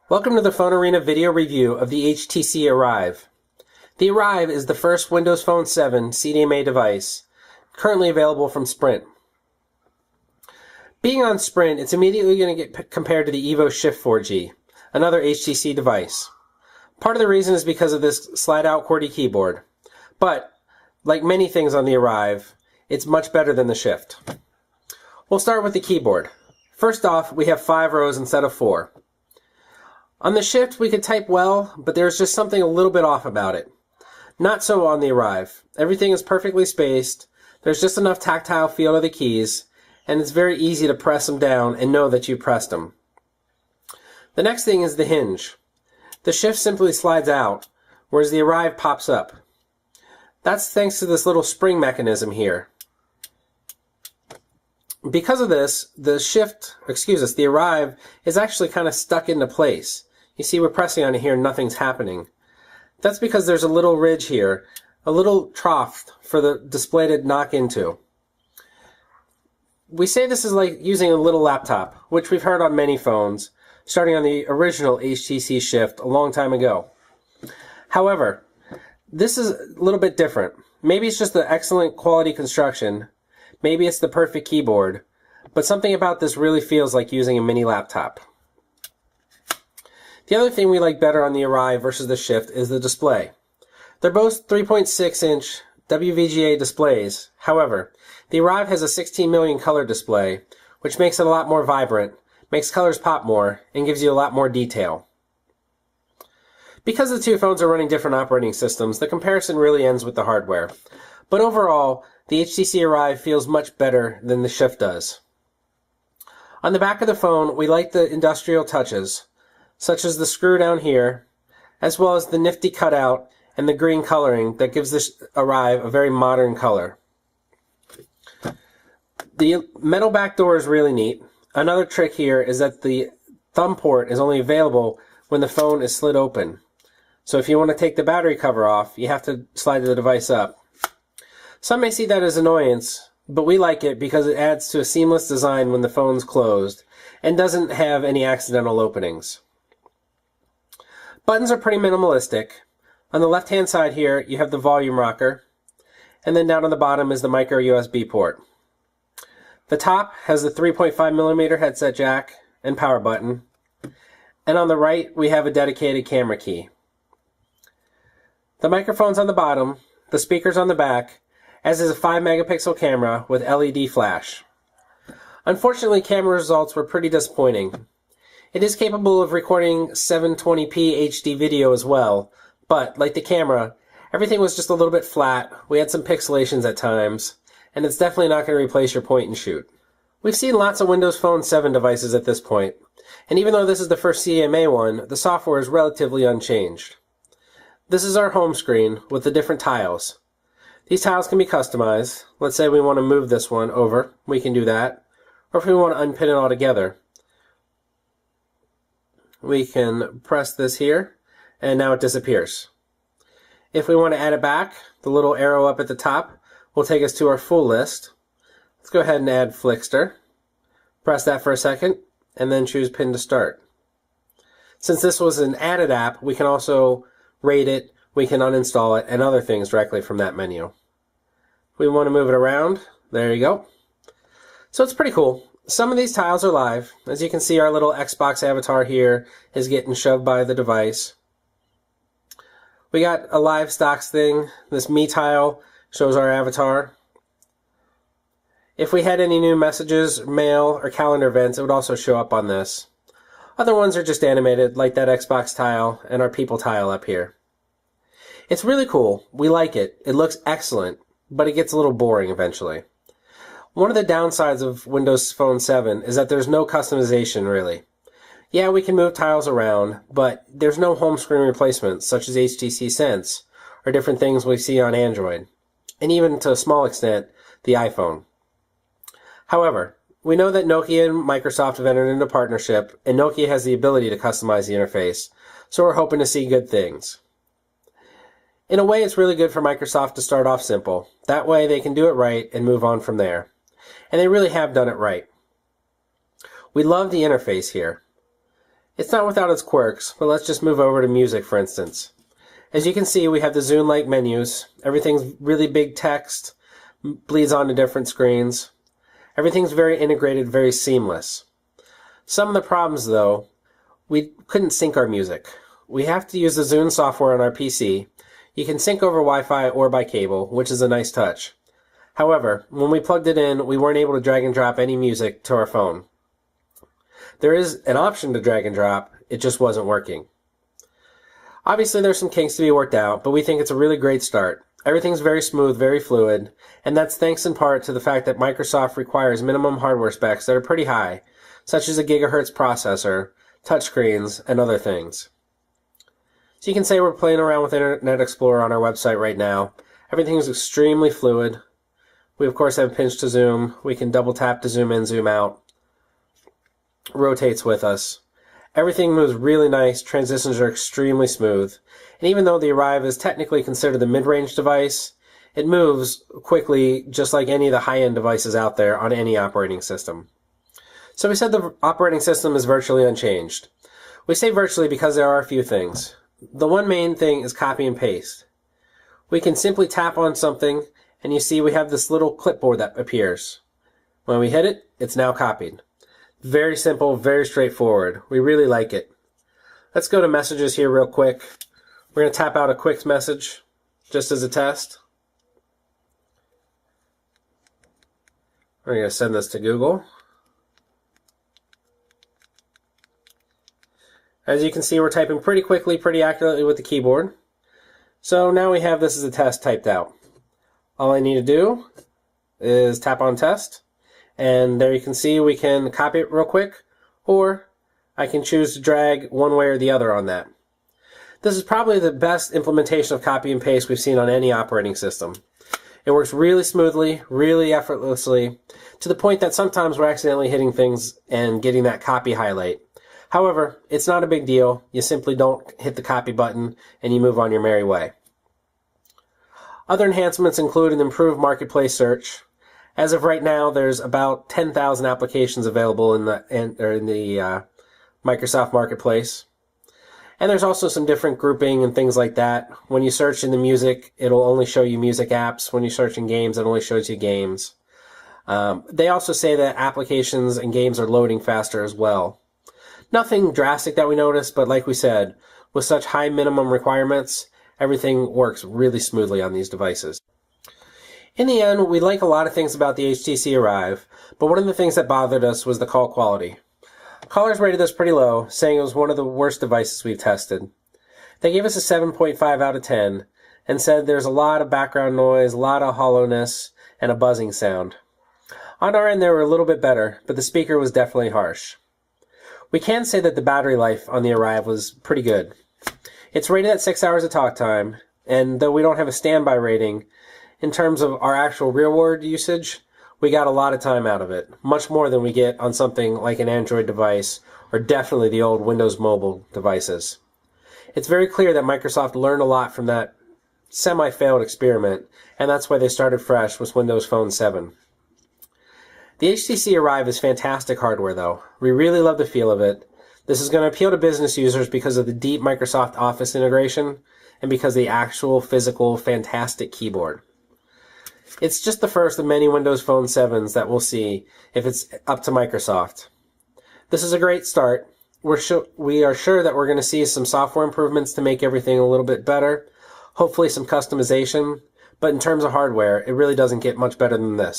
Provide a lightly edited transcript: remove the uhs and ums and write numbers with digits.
Welcome to the Phone Arena video review of the HTC Arrive. The Arrive is the first Windows Phone 7 CDMA device, currently available from Sprint. Being on Sprint, it's immediately going to get compared to the Evo Shift 4G, another HTC device. Part of the reason is because of this slide-out QWERTY keyboard, but like many things on the Arrive, it's much better than the Shift. We'll start with the keyboard. First off, we have 5 rows instead of 4. On the Shift, we could type well, but there's just something a little bit off about it. Not so on the Arrive. Everything is perfectly spaced, there's just enough tactile feel to the keys, and it's very easy to press them down and know that you pressed them. The next thing is the hinge. The Shift simply slides out, whereas the Arrive pops up. That's thanks to this little spring mechanism here. Because of this, the Arrive is actually kind of stuck into place. You see we're pressing on it here and nothing's happening. That's because there's a little ridge here, a little trough for the display to knock into. We say this is like using a little laptop, which we've heard on many phones, starting on the original HTC Shift a long time ago. However, this is a little bit different. Maybe it's just the excellent quality construction, maybe it's the perfect keyboard, but something about this really feels like using a mini laptop. The other thing we like better on the Arrive versus the Shift is the display. They're both 3.6-inch WVGA displays. However, the Arrive has a 16 million color display, which makes it a lot more vibrant, makes colors pop more, and gives you a lot more detail. Because the two phones are running different operating systems, the comparison really ends with the hardware. But overall, the HTC Arrive feels much better than the Shift does. On the back of the phone, we like the industrial touches, such as the screw down here, as well as the nifty cutout and the green coloring that gives this Arrive a very modern color. The metal back door is really neat. Another trick here is that the thumb port is only available when the phone is slid open. So if you want to take the battery cover off, you have to slide the device up. Some may see that as annoyance, but we like it because it adds to a seamless design when the phone's closed and doesn't have any accidental openings. Buttons are pretty minimalistic. On the left-hand side here, you have the volume rocker, and then down on the bottom is the micro USB port. The top has the 3.5mm headset jack and power button, and on the right we have a dedicated camera key. The microphone's on the bottom, the speakers on the back, as is a 5-megapixel camera with LED flash. Unfortunately, camera results were pretty disappointing. It is capable of recording 720p HD video as well, but like the camera, everything was just a little bit flat, we had some pixelations at times, and it's definitely not going to replace your point and shoot. We've seen lots of Windows Phone 7 devices at this point, and even though this is the first CDMA one, the software is relatively unchanged. This is our home screen with the different tiles. These tiles can be customized. Let's say we want to move this one over, we can do that. Or if we want to unpin it all together, we can press this here, and now it disappears. If we want to add it back, the little arrow up at the top will take us to our full list. Let's go ahead and add Flickster. Press that for a second, and then choose Pin to Start. Since this was an added app, we can also rate it, we can uninstall it, and other things directly from that menu. We want to move it around. There you go. So it's pretty cool. Some of these tiles are live. As you can see, our little Xbox avatar here is getting shoved by the device. We got a live stocks thing. This Me tile shows our avatar. If we had any new messages, mail, or calendar events, it would also show up on this. Other ones are just animated, like that Xbox tile and our people tile up here. It's really cool. We like it. It looks excellent, but it gets a little boring eventually. One of the downsides of Windows Phone 7 is that there's no customization really. Yeah, we can move tiles around, but there's no home screen replacements such as HTC Sense or different things we see on Android, and even to a small extent, the iPhone. However, we know that Nokia and Microsoft have entered into a partnership, and Nokia has the ability to customize the interface, so we're hoping to see good things. In a way, it's really good for Microsoft to start off simple. That way they can do it right and move on from there. And they really have done it right. We love the interface here. It's not without its quirks, but let's just move over to music, for instance. As you can see, we have the Zune-like menus. Everything's really big text, bleeds onto different screens. Everything's very integrated, very seamless. Some of the problems, though, we couldn't sync our music. We have to use the Zune software on our PC. You can sync over Wi-Fi or by cable, which is a nice touch. However, when we plugged it in, we weren't able to drag and drop any music to our phone. There is an option to drag and drop, it just wasn't working. Obviously, there's some kinks to be worked out, but we think it's a really great start. Everything's very smooth, very fluid, and that's thanks in part to the fact that Microsoft requires minimum hardware specs that are pretty high, such as a gigahertz processor, touchscreens, and other things. So you can say we're playing around with Internet Explorer on our website right now. Everything is extremely fluid. We of course have pinch to zoom. We can double tap to zoom in, zoom out. Rotates with us. Everything moves really nice. Transitions are extremely smooth. And even though the Arrive is technically considered the mid-range device, it moves quickly just like any of the high-end devices out there on any operating system. So we said the operating system is virtually unchanged. We say virtually because there are a few things. The one main thing is copy and paste. We can simply tap on something and you see we have this little clipboard that appears. When we hit it, it's now copied. Very simple, very straightforward. We really like it. Let's go to messages here real quick. We're going to tap out a quick message just as a test. We're going to send this to Google. As you can see, we're typing pretty quickly, pretty accurately with the keyboard. So now we have this as a test typed out. All I need to do is tap on test. And there you can see we can copy it real quick, or I can choose to drag one way or the other on that. This is probably the best implementation of copy and paste we've seen on any operating system. It works really smoothly, really effortlessly, to the point that sometimes we're accidentally hitting things and getting that copy highlight. However, it's not a big deal. You simply don't hit the copy button and you move on your merry way. Other enhancements include an improved marketplace search. As of right now, there's about 10,000 applications available in the Microsoft Marketplace. And there's also some different grouping and things like that. When you search in the music, it'll only show you music apps. When you search in games, it only shows you games. They also say that applications and games are loading faster as well. Nothing drastic that we noticed, but like we said, with such high minimum requirements, everything works really smoothly on these devices. In the end, we like a lot of things about the HTC Arrive, but one of the things that bothered us was the call quality. Callers rated this pretty low, saying it was one of the worst devices we've tested. They gave us a 7.5 out of 10 and said there's a lot of background noise, a lot of hollowness, and a buzzing sound. On our end, they were a little bit better, but the speaker was definitely harsh. We can say that the battery life on the Arrive was pretty good. It's rated at 6 hours of talk time, and though we don't have a standby rating, in terms of our actual real-world usage, we got a lot of time out of it, much more than we get on something like an Android device or definitely the old Windows Mobile devices. It's very clear that Microsoft learned a lot from that semi-failed experiment, and that's why they started fresh with Windows Phone 7. The HTC Arrive is fantastic hardware, though. We really love the feel of it. This is going to appeal to business users because of the deep Microsoft Office integration and because of the actual, physical, fantastic keyboard. It's just the first of many Windows Phone 7s that we'll see if it's up to Microsoft. This is a great start. We are sure that we're going to see some software improvements to make everything a little bit better, hopefully some customization, but in terms of hardware, it really doesn't get much better than this.